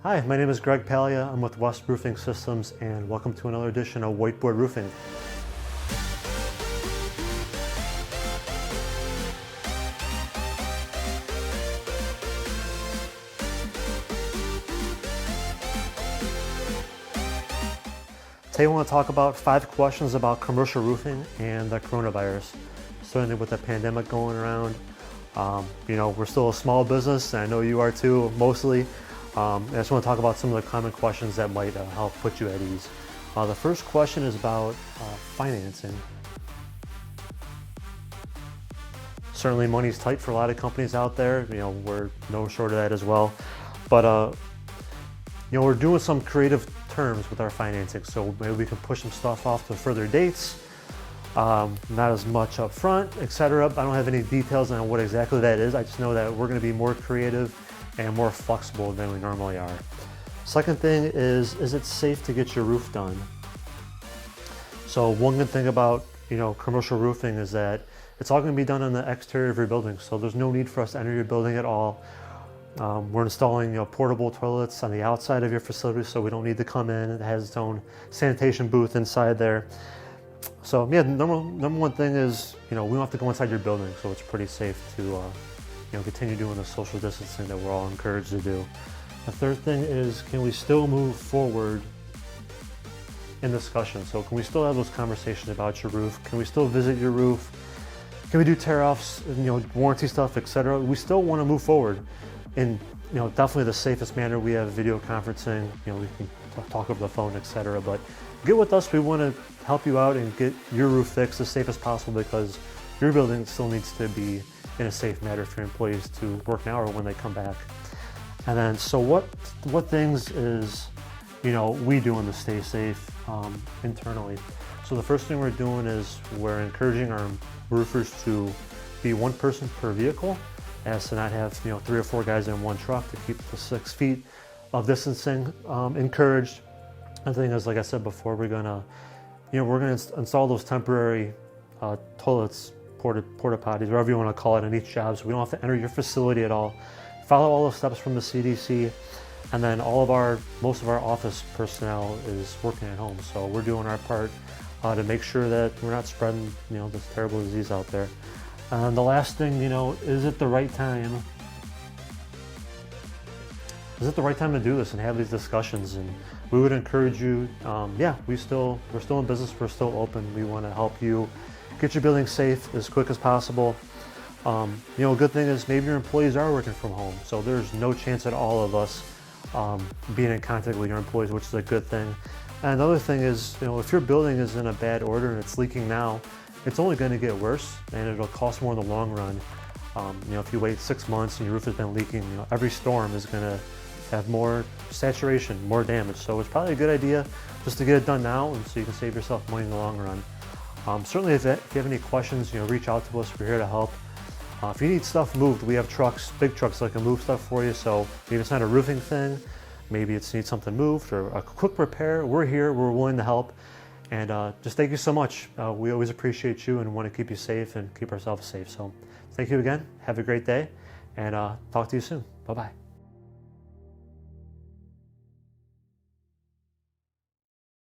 Hi, my name is Greg Palya. I'm with Whiteboard Roofing Systems, and welcome to another edition of Whiteboard Roofing. Today I want to talk about 5 questions about commercial roofing and the coronavirus. Certainly with the pandemic going around, we're still a small business, and I know you are too, mostly. I just want to talk about some of the common questions that might help put you at ease. The first question is about financing. Certainly money's tight for a lot of companies out there. We're no short of that as well. But we're doing some creative terms with our financing, so maybe we can push some stuff off to further dates, not as much up front, etc. I don't have any details on what exactly that is. I just know that we're going to be more creative and more flexible than we normally are. Second thing is it safe to get your roof done? So one good thing about commercial roofing is that it's all going to be done on the exterior of your building, so there's no need for us to enter your building at all. We're installing portable toilets on the outside of your facility, so we don't need to come in. It has its own sanitation booth inside there. So yeah, number one thing is we don't have to go inside your building, so it's pretty safe to continue doing the social distancing that we're all encouraged to do. The third thing is, can we still move forward in discussion? So can we still have those conversations about your roof? Can we still visit your roof? Can we do tear-offs, warranty stuff, etc.? We still want to move forward in definitely the safest manner. We have video conferencing, we can talk over the phone, etc. But get with us. We want to help you out and get your roof fixed as safe as possible, because your building still needs to be in a safe manner for your employees to work now or when they come back. And then, so what things is we doing to stay safe internally? So the first thing we're doing is we're encouraging our roofers to be one person per vehicle, as to not have 3 or 4 guys in one truck, to keep the 6 feet of distancing encouraged. And the thing is, like I said before, we're gonna install those temporary toilets, porta potties, whatever you want to call it, in each job, so we don't have to enter your facility at all. Follow all the steps from the CDC, and then most of our office personnel is working at home, so we're doing our part to make sure that we're not spreading this terrible disease out there. And the last thing, is it the right time? Is it the right time to do this and have these discussions? And we would encourage you. We're still in business. We're still open. We want to help you get your building safe as quick as possible. A good thing is maybe your employees are working from home, so there's no chance at all of us being in contact with your employees, which is a good thing. And another thing is, if your building is in a bad order and it's leaking now, it's only going to get worse, and it'll cost more in the long run. If you wait 6 months and your roof has been leaking, every storm is going to have more saturation, more damage. So it's probably a good idea just to get it done now, and so you can save yourself money in the long run. Certainly, if you have any questions, reach out to us. We're here to help. If you need stuff moved, we have trucks, big trucks that can move stuff for you. So maybe it's not a roofing thing, maybe it's needs something moved or a quick repair. We're here. We're willing to help. And just thank you so much. We always appreciate you and want to keep you safe and keep ourselves safe. So thank you again. Have a great day, and talk to you soon. Bye-bye.